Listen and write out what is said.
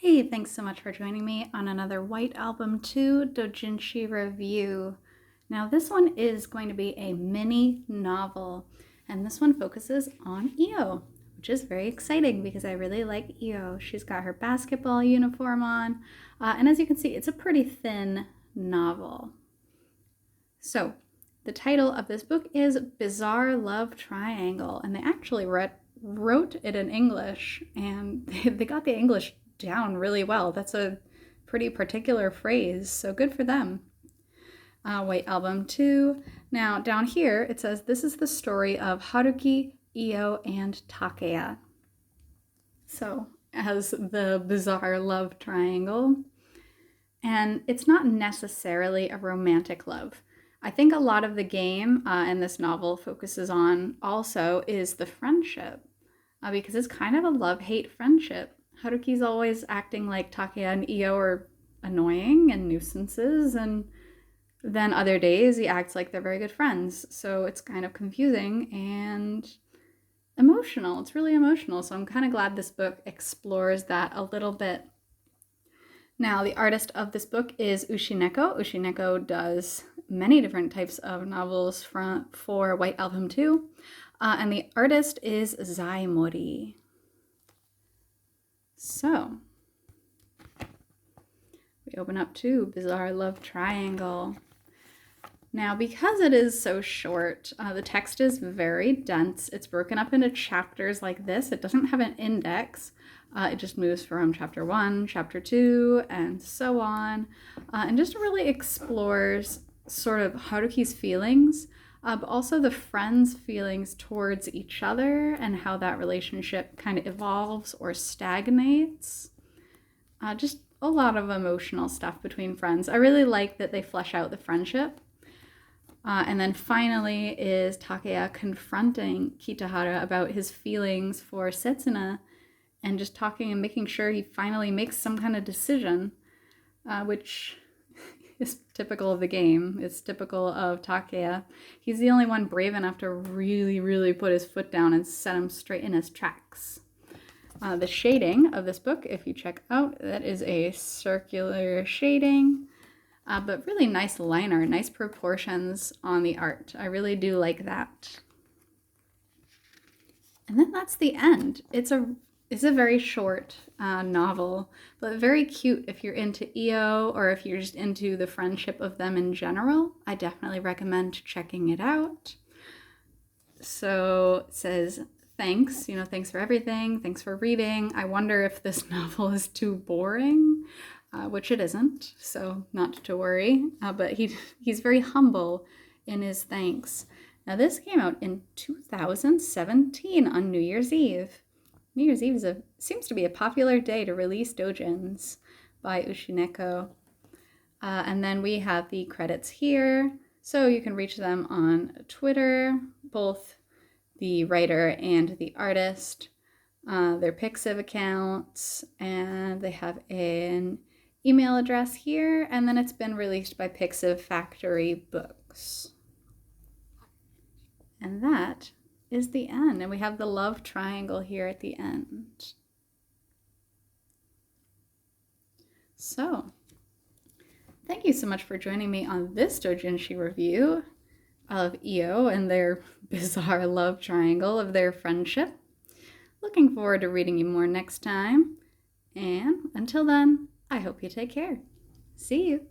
Hey, thanks so much for joining me on another White Album 2 Doujin review. Now this one is going to be a mini novel, and this one focuses on Io, which is very exciting because I really like Io. She's got her basketball uniform on, and as you can see, it's a pretty thin novel. So, the title of this book is Bizarre Love Triangle, and they actually wrote it in English, and they got the English down really well. That's a pretty particular phrase, so good for them. White Album 2. Now, down here, it says, this is the story of Haruki, Io, and Takeya. So, as the bizarre love triangle. And it's not necessarily a romantic love. I think a lot of the game in this novel focuses on also is the friendship, because it's kind of a love-hate friendship. Haruki's always acting like Takeya and Io are annoying and nuisances, and then other days he acts like they're very good friends. So it's kind of confusing and emotional. It's really emotional. So I'm kind of glad this book explores that a little bit. Now, the artist of this book is Ushineko. Ushineko does many different types of novels for White Album 2. And the artist is Zai Mori. So, we open up to Bizarre Love Triangle. Now, because it is so short, the text is very dense. It's broken up into chapters like this. It doesn't have an index. It just moves from chapter 1, chapter 2, and so on. And just really explores sort of Haruki's feelings, but also the friends' feelings towards each other and how that relationship kind of evolves or stagnates. Just a lot of emotional stuff between friends. I really like that they flesh out the friendship. And then finally is Takeya confronting Kitahara about his feelings for Setsuna and just talking and making sure he finally makes some kind of decision, which is typical of the game. It's typical of Takeya. He's the only one brave enough to really, really put his foot down and set him straight in his tracks. The shading of this book, if you check out, that is a circular shading, but really nice liner, nice proportions on the art. I really do like that. And then that's the end. It's a very short novel, but very cute if you're into Io or if you're just into the friendship of them in general. I definitely recommend checking it out. So it says, thanks, thanks for everything. Thanks for reading. I wonder if this novel is too boring, which it isn't, so not to worry. But he's very humble in his thanks. Now this came out in 2017 on New Year's Eve. New Year's Eve seems to be a popular day to release doujins by Ushineko. And then we have the credits here. So you can reach them on Twitter, both the writer and the artist, their Pixiv accounts, and they have an email address here, and then it's been released by Pixiv Factory Books. And that is the end, and we have the love triangle here at the end. So, thank you so much for joining me on this doujinshi review of Io and their bizarre love triangle of their friendship. Looking forward to reading you more next time, and until then, I hope you take care. See you!